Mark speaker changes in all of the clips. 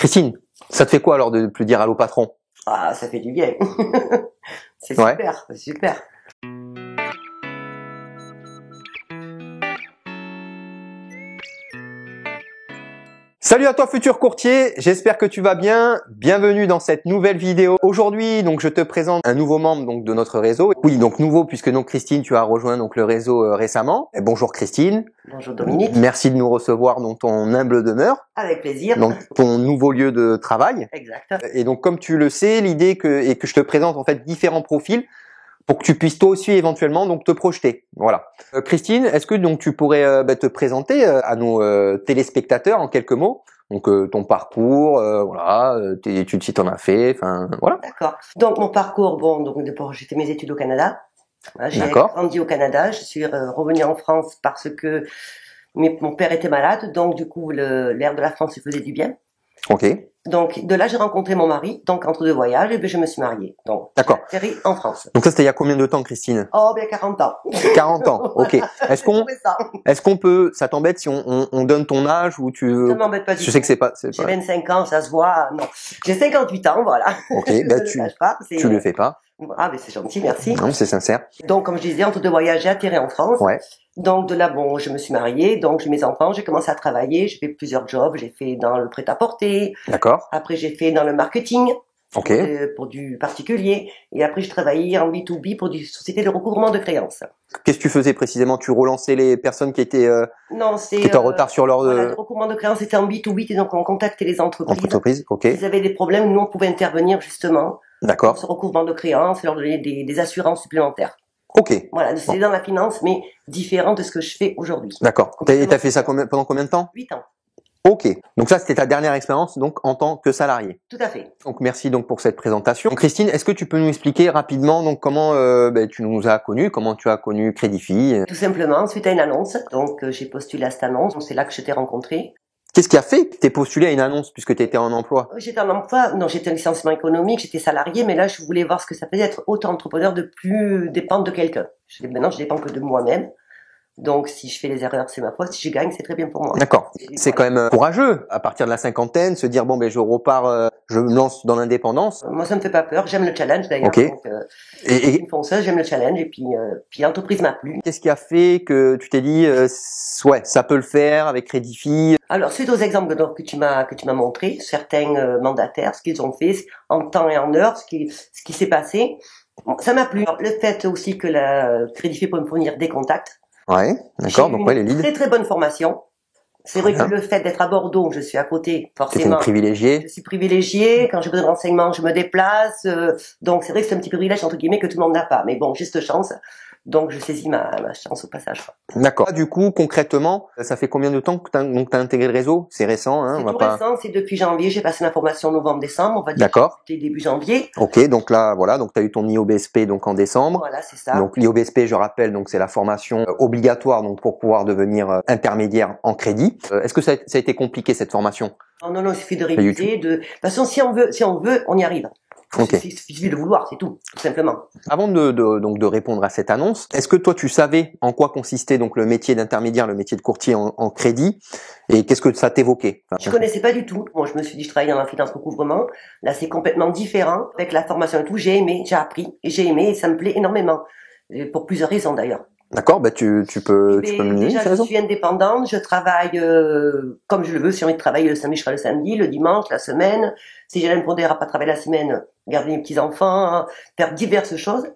Speaker 1: Christine, ça te fait quoi alors de plus dire allô patron?
Speaker 2: Ah, ça fait du bien. C'est
Speaker 1: Ouais.
Speaker 2: super, c'est super.
Speaker 1: Salut à toi futur courtier, j'espère que tu vas bien. Bienvenue dans cette nouvelle vidéo. Aujourd'hui, donc je te présente un nouveau membre donc de notre réseau. Oui, donc nouveau puisque donc Christine, tu as rejoint donc le réseau récemment. Et bonjour Christine.
Speaker 2: Bonjour Dominique.
Speaker 1: Merci de nous recevoir dans ton humble demeure.
Speaker 2: Avec plaisir.
Speaker 1: Donc ton nouveau lieu de travail.
Speaker 2: Exact.
Speaker 1: Et donc comme tu le sais, l'idée est que je te présente en fait différents profils pour que tu puisses toi aussi éventuellement donc te projeter. Voilà. Christine, est-ce que donc tu pourrais te présenter à nos téléspectateurs en quelques mots, donc ton parcours, voilà, tes études si tu en as fait, enfin voilà.
Speaker 2: D'accord. Donc mon parcours, bon, donc d'abord j'ai fait mes études au Canada. Voilà, j'ai grandi au Canada. Je suis revenue en France parce que mon père était malade, donc du coup l'air de la France lui faisait du bien.
Speaker 1: Ok.
Speaker 2: Donc de là j'ai rencontré mon mari, donc entre deux voyages, et puis je me suis mariée. Donc
Speaker 1: d'accord.
Speaker 2: J'ai atterri en France.
Speaker 1: Donc ça c'était il y a combien de temps, Christine?
Speaker 2: Oh bien 40 ans.
Speaker 1: 40 ans, ok. Est-ce qu'on peut, ça t'embête si on donne ton âge ou tu...
Speaker 2: Ça m'embête pas du tout.
Speaker 1: Je sais que c'est pas...
Speaker 2: J'ai 25 ans, ça se voit. Non, j'ai 58 ans, voilà.
Speaker 1: Ok, bah tu le fais pas.
Speaker 2: Ah mais c'est gentil, merci.
Speaker 1: Non, c'est sincère.
Speaker 2: Donc comme je disais, entre deux voyages, j'ai atterri en France.
Speaker 1: Ouais.
Speaker 2: Donc de là, bon, je me suis mariée, donc j'ai mes enfants, j'ai commencé à travailler, j'ai fait plusieurs jobs, j'ai fait dans le prêt-à-porter.
Speaker 1: D'accord.
Speaker 2: Après j'ai fait dans le marketing.
Speaker 1: Ok.
Speaker 2: Pour du particulier. Et après j'ai travaillé en B2B pour des sociétés de recouvrement de créances.
Speaker 1: Qu'est-ce que tu faisais précisément? Tu relançais les personnes qui étaient en retard sur leur...
Speaker 2: Voilà, le recouvrement de créances c'était en B2B, et donc on contactait les entreprises.
Speaker 1: Ok.
Speaker 2: S'ils avaient des problèmes, nous on pouvait intervenir justement.
Speaker 1: D'accord.
Speaker 2: Sur recouvrement de créances et leur donner des assurances supplémentaires.
Speaker 1: Ok.
Speaker 2: Voilà, c'est dans la finance, mais différent de ce que je fais aujourd'hui.
Speaker 1: D'accord. T'as fait ça pendant combien de temps?
Speaker 2: 8 ans.
Speaker 1: Ok. Donc ça, c'était ta dernière expérience donc en tant que salarié.
Speaker 2: Tout à fait.
Speaker 1: Donc merci donc pour cette présentation. Donc, Christine, est-ce que tu peux nous expliquer rapidement donc comment tu nous as connus, comment tu as connu Crédify?
Speaker 2: Tout simplement, suite à une annonce. Donc j'ai postulé à cette annonce, c'est là que je t'ai rencontré.
Speaker 1: Qu'est-ce qui a fait que tu aies postulé à une annonce puisque tu étais en emploi?
Speaker 2: J'étais en emploi, non, j'étais en licenciement économique, j'étais salarié, mais là je voulais voir ce que ça faisait être auto-entrepreneur, de plus dépendre de quelqu'un. Maintenant je dépends que de moi-même. Donc si je fais des erreurs, c'est ma faute. Si je gagne, c'est très bien pour moi.
Speaker 1: D'accord. C'est quand même courageux à partir de la cinquantaine, se dire bon ben je repars, je me lance dans l'indépendance.
Speaker 2: Moi ça me fait pas peur. J'aime le challenge d'ailleurs.
Speaker 1: Ok.
Speaker 2: Donc, et une fonceuse, j'aime le challenge et puis l'entreprise m'a plu.
Speaker 1: Qu'est-ce qui a fait que tu t'es dit ouais ça peut le faire avec Crédify? Alors
Speaker 2: suite aux exemples que tu m'as montré, certains mandataires, ce qu'ils ont fait en temps et en heure, ce qui s'est passé, ça m'a plu. Alors, le fait aussi que la Crédify peut me fournir des contacts.
Speaker 1: Ouais, d'accord. Donc ouais, les leads.
Speaker 2: Très très bonne formation. C'est vrai que le fait d'être à Bordeaux, je suis à côté, forcément.
Speaker 1: C'est privilégié.
Speaker 2: Je suis privilégiée. Quand j'ai besoin de renseignements, je me déplace. Donc c'est vrai que c'est un petit privilège entre guillemets que tout le monde n'a pas. Mais bon, j'ai cette chance. Donc je saisis ma chance au passage.
Speaker 1: D'accord. Du coup, concrètement, ça fait combien de temps que t'as intégré le réseau? C'est récent, hein?
Speaker 2: C'est tout récent. C'est depuis janvier. J'ai passé ma formation novembre-décembre. On va dire.
Speaker 1: D'accord.
Speaker 2: C'était début janvier.
Speaker 1: Ok. Donc là, voilà. Donc t'as eu ton IOBSP donc en décembre.
Speaker 2: Voilà, c'est ça.
Speaker 1: Donc l'IOBSP, je rappelle, donc c'est la formation obligatoire donc pour pouvoir devenir intermédiaire en crédit. Est-ce que ça a été compliqué cette formation?
Speaker 2: Non, il suffit de réviser. De toute façon, si on veut, on y arrive.
Speaker 1: Okay.
Speaker 2: Il suffit de vouloir, c'est tout simplement.
Speaker 1: Avant de répondre à cette annonce, est-ce que toi tu savais en quoi consistait donc le métier d'intermédiaire, le métier de courtier en crédit, et qu'est-ce que ça t'évoquait?
Speaker 2: Je connaissais pas du tout. Bon, je me suis dit je travaille dans la finance recouvrement. Là, c'est complètement différent. Avec la formation et tout, j'ai aimé, j'ai appris et j'ai aimé et ça me plaît énormément. Et pour plusieurs raisons d'ailleurs.
Speaker 1: D'accord, bah tu peux me dire.
Speaker 2: Déjà, je suis indépendante, je travaille comme je le veux. Si j'ai envie de travailler le samedi, je serai le samedi, le dimanche, la semaine. Si j'ai l'impression à pas travailler la semaine, garder mes petits enfants, faire diverses choses,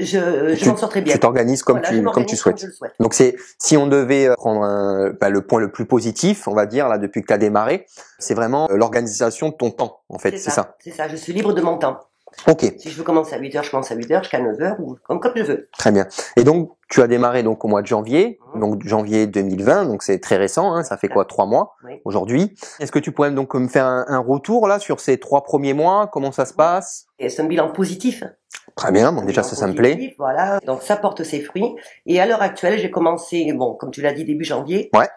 Speaker 2: je m'en sors très bien.
Speaker 1: Tu t'organises comme tu souhaites. Donc si on devait prendre le point le plus positif, on va dire là depuis que tu as démarré, c'est vraiment l'organisation de ton temps en fait, c'est ça.
Speaker 2: C'est ça, je suis libre de mon temps.
Speaker 1: Ok.
Speaker 2: Si je veux commencer à 8h, je commence à 8h, jusqu'à 9h, ou comme je veux.
Speaker 1: Très bien. Et donc, tu as démarré donc au mois de janvier, donc janvier 2020, donc c'est très récent, hein, ça fait quoi, 3 mois aujourd'hui. Est-ce que tu pourrais donc me faire un retour là sur ces 3 premiers mois, comment ça se passe?
Speaker 2: Et c'est un bilan positif.
Speaker 1: Très bien, bon déjà ça me plaît.
Speaker 2: Voilà, donc ça porte ses fruits. Et à l'heure actuelle, j'ai commencé, bon, comme tu l'as dit, début janvier.
Speaker 1: Ouais.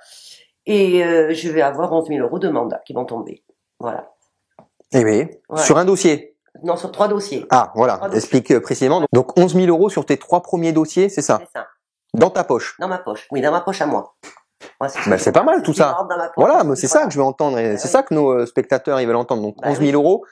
Speaker 2: Et je vais avoir 11 000 € de mandat qui vont tomber. Voilà.
Speaker 1: Eh oui, sur un dossier?
Speaker 2: Non, sur 3 dossiers.
Speaker 1: Ah, voilà. Explique précisément. Donc 11 000 € sur tes 3 premiers dossiers, c'est ça?
Speaker 2: C'est ça.
Speaker 1: Dans ta poche?
Speaker 2: Dans ma poche. Oui, dans ma poche à moi. Moi, c'est
Speaker 1: Ben, c'est pas mal tout ça. Voilà, mais c'est ça que je veux entendre. Et c'est ça que nos spectateurs ils veulent entendre. Donc 11 000 euros.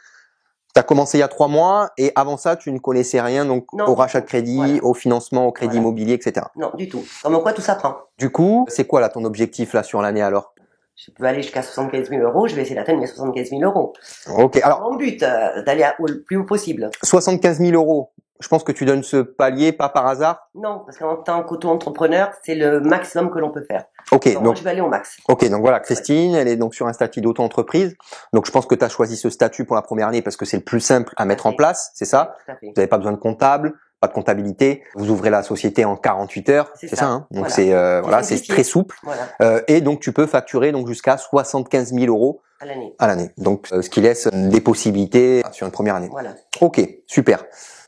Speaker 1: Tu as commencé il y a 3 mois et avant ça, tu ne connaissais rien donc au rachat de crédit, au financement, au crédit immobilier, etc.
Speaker 2: Non, du tout. Comme quoi tout ça prend.
Speaker 1: Du coup, c'est quoi là ton objectif là sur l'année alors?
Speaker 2: Je peux aller jusqu'à 75 000 euros. Je vais essayer d'atteindre mes 75 000 euros.
Speaker 1: Ok, alors
Speaker 2: Mon but, d'aller le plus haut possible.
Speaker 1: 75 000 euros. Je pense que tu donnes ce palier pas par hasard.
Speaker 2: Non, parce qu'en tant qu'auto-entrepreneur, c'est le maximum que l'on peut faire.
Speaker 1: Ok,
Speaker 2: donc
Speaker 1: donc
Speaker 2: je vais aller au max.
Speaker 1: Ok, donc voilà, Christine, elle est donc sur un statut d'auto-entreprise. Donc je pense que tu as choisi ce statut pour la première année parce que c'est le plus simple à mettre en place, c'est ça?
Speaker 2: Tout à fait.
Speaker 1: Vous n'avez pas besoin de comptable, pas de comptabilité. Vous ouvrez la société en 48 heures, c'est ça hein? Donc voilà. C'est très souple.
Speaker 2: Voilà.
Speaker 1: Et donc tu peux facturer donc jusqu'à 75 000 euros à l'année. Donc ce qui laisse des possibilités sur une première année.
Speaker 2: Voilà.
Speaker 1: Ok, super.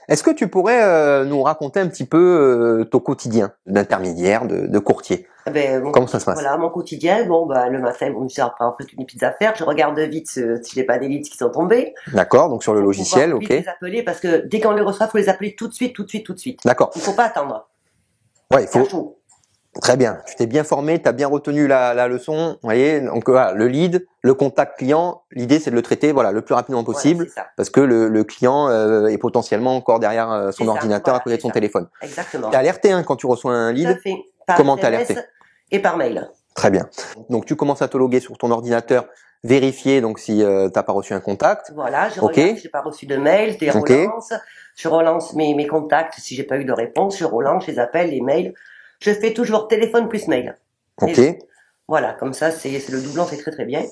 Speaker 1: Est-ce que tu pourrais nous raconter un petit peu ton quotidien d'intermédiaire, de courtier? Comment ça se passe?
Speaker 2: Voilà, mon quotidien. Le matin, je suis après en fait une petites affaires. Je regarde vite si j'ai pas des leads qui sont tombés.
Speaker 1: D'accord, donc sur le logiciel, ok.
Speaker 2: Les appeler parce que dès qu'on les reçoit, faut les appeler tout de suite.
Speaker 1: D'accord.
Speaker 2: Il faut pas attendre.
Speaker 1: Ouais, il faut. Très bien. Tu t'es bien formé, tu as bien retenu la leçon. Vous voyez, donc voilà, le lead, le contact client, l'idée c'est de le traiter le plus rapidement possible parce que le client est potentiellement encore derrière son ordinateur à côté de son téléphone.
Speaker 2: Exactement.
Speaker 1: Tu es alerté quand tu reçois un lead.
Speaker 2: Tout à fait.
Speaker 1: Comment t'es alerté?
Speaker 2: Et par mail.
Speaker 1: Très bien. Donc tu commences à te loguer sur ton ordinateur, vérifier donc si t'as pas reçu un contact.
Speaker 2: Voilà, je regarde si j'ai pas reçu de mail, je relance. Je relance mes contacts si j'ai pas eu de réponse, je relance, je les appelle, les mails. Je fais toujours téléphone plus mail.
Speaker 1: Ok.
Speaker 2: Voilà, comme ça, c'est le doublant, c'est très très bien.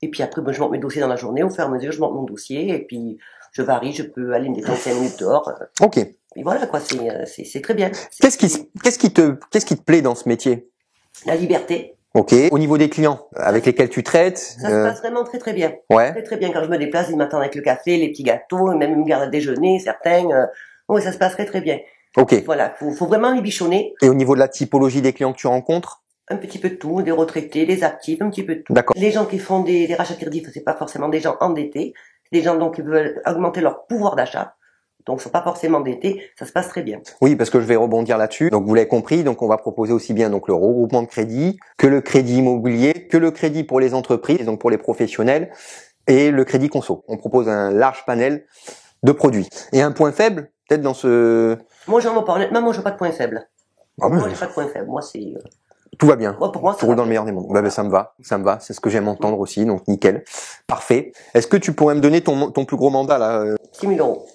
Speaker 2: Et puis après, je monte mes dossiers dans la journée. Au fur et à mesure, je monte mon dossier et puis je varie. Je peux aller me détendre 5 minutes dehors.
Speaker 1: Ok.
Speaker 2: Et voilà quoi, c'est très bien.
Speaker 1: Qu'est-ce qui te plaît dans ce métier?
Speaker 2: La liberté.
Speaker 1: Ok. Au niveau des clients avec lesquels tu traites,
Speaker 2: ça se passe vraiment très très bien.
Speaker 1: Ouais.
Speaker 2: Très très bien. Quand je me déplace, ils m'attendent avec le café, les petits gâteaux, même ils me gardent à déjeuner, certains. Oui, ça se passe très très bien.
Speaker 1: Ok.
Speaker 2: Voilà, faut vraiment les bichonner.
Speaker 1: Et au niveau de la typologie des clients que tu rencontres?
Speaker 2: Un petit peu de tout, des retraités, des actifs, un petit peu de tout.
Speaker 1: D'accord.
Speaker 2: Les gens qui font des rachats de crédit, c'est pas forcément des gens endettés, c'est des gens donc qui veulent augmenter leur pouvoir d'achat. Donc, ils sont pas forcément endettés, ça se passe très bien.
Speaker 1: Oui, parce que je vais rebondir là-dessus. Donc, vous l'avez compris, donc on va proposer aussi bien donc le regroupement de crédit que le crédit immobilier, que le crédit pour les entreprises, donc pour les professionnels, et le crédit conso. On propose un large panel de produits. Et un point faible, peut-être dans ce...
Speaker 2: Moi, j'en vois pas. Honnêtement, moi, j'ai pas de point faible.
Speaker 1: Ah,
Speaker 2: moi, j'ai pas de point faible. Moi, c'est...
Speaker 1: Tout va bien.
Speaker 2: Moi, pour moi,
Speaker 1: tout roule dans le meilleur des mondes. Bah, ça me va. C'est ce que j'aime entendre aussi. Donc, nickel. Parfait. Est-ce que tu pourrais me donner ton plus gros mandat, là?
Speaker 2: 6 000 euros.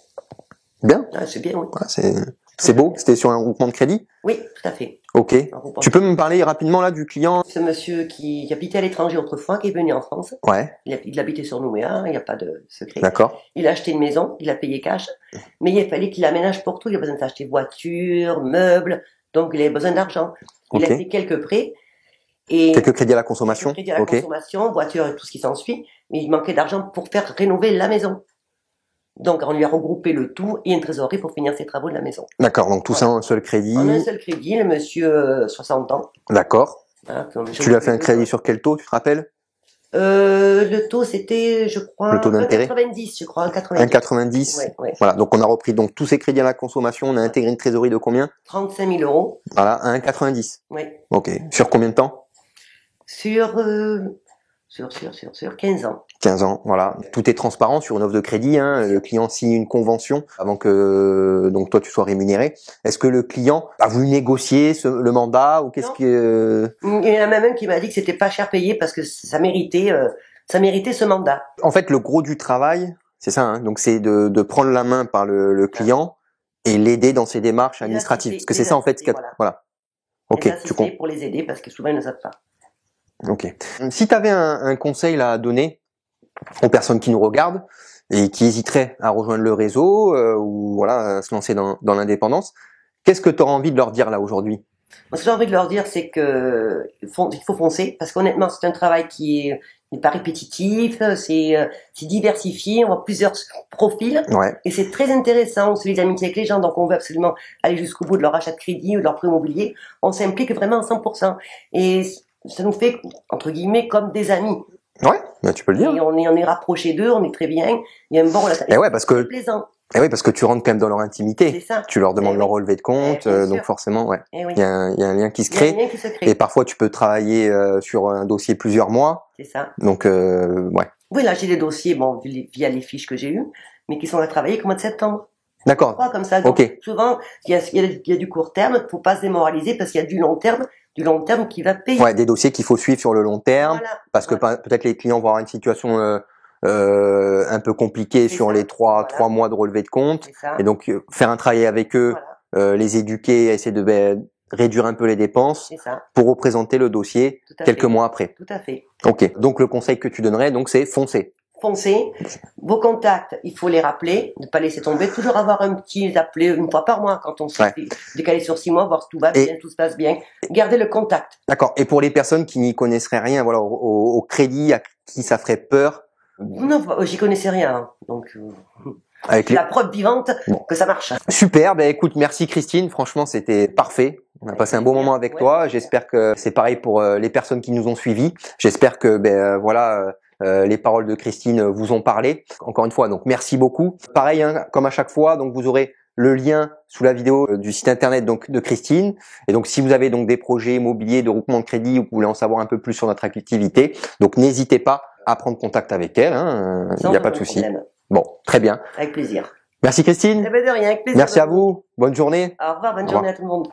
Speaker 1: Bien.
Speaker 2: Ah, c'est bien, oui.
Speaker 1: Ouais, c'est beau. C'était sur un groupement de crédit?
Speaker 2: Oui, tout à fait.
Speaker 1: Ok. Tu peux me parler rapidement, là, du client?
Speaker 2: Ce monsieur qui habitait à l'étranger autrefois, qui est venu en France.
Speaker 1: Ouais.
Speaker 2: Il habitait sur Nouméa, il n'y a pas de secret.
Speaker 1: D'accord.
Speaker 2: Il a acheté une maison, il a payé cash. Mais il fallait qu'il aménage pour tout. Il a besoin d'acheter voiture, meubles. Donc, il avait besoin d'argent. Il a fait quelques prêts. Et
Speaker 1: quelques crédits à la consommation.
Speaker 2: Quelques crédits à la consommation, voiture et tout ce qui s'ensuit. Mais il manquait d'argent pour faire rénover la maison. Donc, on lui a regroupé le tout et une trésorerie pour finir ses travaux de la maison.
Speaker 1: D'accord, donc tout ça en un seul crédit.
Speaker 2: En un seul crédit, le monsieur 60 ans.
Speaker 1: D'accord.
Speaker 2: Voilà,
Speaker 1: tu lui as fait un crédit sur quel taux, tu te rappelles?
Speaker 2: Le taux, c'était, je crois,
Speaker 1: le taux d'intérêt
Speaker 2: 1,90, je crois, 1,90.
Speaker 1: 1,90.
Speaker 2: Ouais.
Speaker 1: Voilà, donc on a repris donc tous ces crédits à la consommation, on a intégré une trésorerie de combien?
Speaker 2: 35 000 euros.
Speaker 1: Voilà, 1,90.
Speaker 2: Oui.
Speaker 1: Ok. Sur combien de temps?
Speaker 2: Sur 15 ans.
Speaker 1: 15 ans, voilà. Tout est transparent sur une offre de crédit. Hein. Le client signe une convention avant que donc toi tu sois rémunéré. Est-ce que le client a voulu négocier le mandat ou qu'est-ce que
Speaker 2: Il y en a même un qui m'a dit que c'était pas cher payé parce que ça méritait ce mandat.
Speaker 1: En fait, le gros du travail, c'est ça. Hein. Donc c'est de prendre la main par le client et l'aider dans ses démarches administratives. Parce que c'est ça en fait. Voilà. Ok.
Speaker 2: Tu comprends. Pour les aider parce que souvent ils ne savent pas.
Speaker 1: Ok. Si tu avais un conseil là, à donner aux personnes qui nous regardent et qui hésiteraient à rejoindre le réseau ou voilà à se lancer dans l'indépendance, qu'est-ce que tu auras envie de leur dire là aujourd'hui?
Speaker 2: Moi, ce que j'ai envie de leur dire, c'est que il faut foncer parce qu'honnêtement, c'est un travail qui n'est pas répétitif, c'est diversifié, on voit plusieurs profils et c'est très intéressant. On se lie d'amitié avec les gens, donc on veut absolument aller jusqu'au bout de leur achat de crédit ou de leur prêt immobilier. On s'implique vraiment à 100% et ça nous fait, entre guillemets, comme des amis.
Speaker 1: Ouais, bah tu peux le dire.
Speaker 2: Et on est rapprochés d'eux, on est très bien. Il y a un bon relation.
Speaker 1: Et ouais, parce que
Speaker 2: plaisant.
Speaker 1: Et oui, parce que tu rentres quand même dans leur intimité.
Speaker 2: C'est ça.
Speaker 1: Tu leur demandes
Speaker 2: Eh
Speaker 1: leur
Speaker 2: oui.
Speaker 1: relevé de compte,
Speaker 2: Bien
Speaker 1: donc
Speaker 2: sûr.
Speaker 1: forcément, ouais.
Speaker 2: Eh oui.
Speaker 1: Il y a un lien qui se
Speaker 2: Il y a un
Speaker 1: crée.
Speaker 2: lien qui se crée.
Speaker 1: Et parfois, tu peux travailler sur un dossier plusieurs mois.
Speaker 2: C'est ça.
Speaker 1: Donc, ouais.
Speaker 2: Oui, là, j'ai des dossiers, bon, via les fiches que j'ai eues, mais qui sont à travailler qu'au mois de septembre.
Speaker 1: D'accord.
Speaker 2: Trois comme ça. Donc,
Speaker 1: Ok.
Speaker 2: souvent, il y a du court terme, faut pas se démoraliser parce qu'il y a du long terme qui va payer.
Speaker 1: Ouais, des dossiers qu'il faut suivre sur le long terme,
Speaker 2: Voilà.
Speaker 1: parce que
Speaker 2: Voilà.
Speaker 1: peut-être les clients vont avoir une situation un peu compliquée
Speaker 2: C'est
Speaker 1: sur
Speaker 2: ça.
Speaker 1: les
Speaker 2: Voilà.
Speaker 1: 3 mois de relevé de compte.
Speaker 2: C'est ça.
Speaker 1: Et donc, faire un travail avec eux,
Speaker 2: Voilà.
Speaker 1: les éduquer, essayer de réduire un peu les dépenses
Speaker 2: C'est ça.
Speaker 1: pour représenter le dossier
Speaker 2: Tout à
Speaker 1: quelques
Speaker 2: fait.
Speaker 1: mois après.
Speaker 2: Tout à fait.
Speaker 1: Ok. Donc, le conseil que tu donnerais, donc, c'est foncer.
Speaker 2: Foncez. Vos contacts, il faut les rappeler, ne pas laisser tomber, toujours avoir un petit appeler une fois par mois quand on s'est décalé sur 6 mois, voir si tout va bien, tout se passe bien. Gardez le contact.
Speaker 1: D'accord. Et pour les personnes qui n'y connaisseraient rien, voilà, au crédit, à qui ça ferait peur?
Speaker 2: Non, j'y connaissais rien, hein. Donc
Speaker 1: Avec
Speaker 2: la preuve vivante que ça marche.
Speaker 1: Super, ben écoute, merci Christine, franchement c'était parfait. On a passé un bon moment avec toi. J'espère que c'est pareil pour les personnes qui nous ont suivis. J'espère que voilà, les paroles de Christine vous ont parlé. Encore une fois, donc merci beaucoup. Pareil, hein, comme à chaque fois, donc vous aurez le lien sous la vidéo du site internet donc de Christine. Et donc si vous avez donc des projets immobiliers de groupement de crédit ou que vous voulez en savoir un peu plus sur notre activité, donc n'hésitez pas à prendre contact avec elle. Hein, il n'y a pas de souci. Bon, très bien.
Speaker 2: Avec plaisir.
Speaker 1: Merci Christine.
Speaker 2: Eh ben de rien, avec plaisir.
Speaker 1: Merci à vous. Bonne journée.
Speaker 2: Au revoir, bonne journée à tout le monde.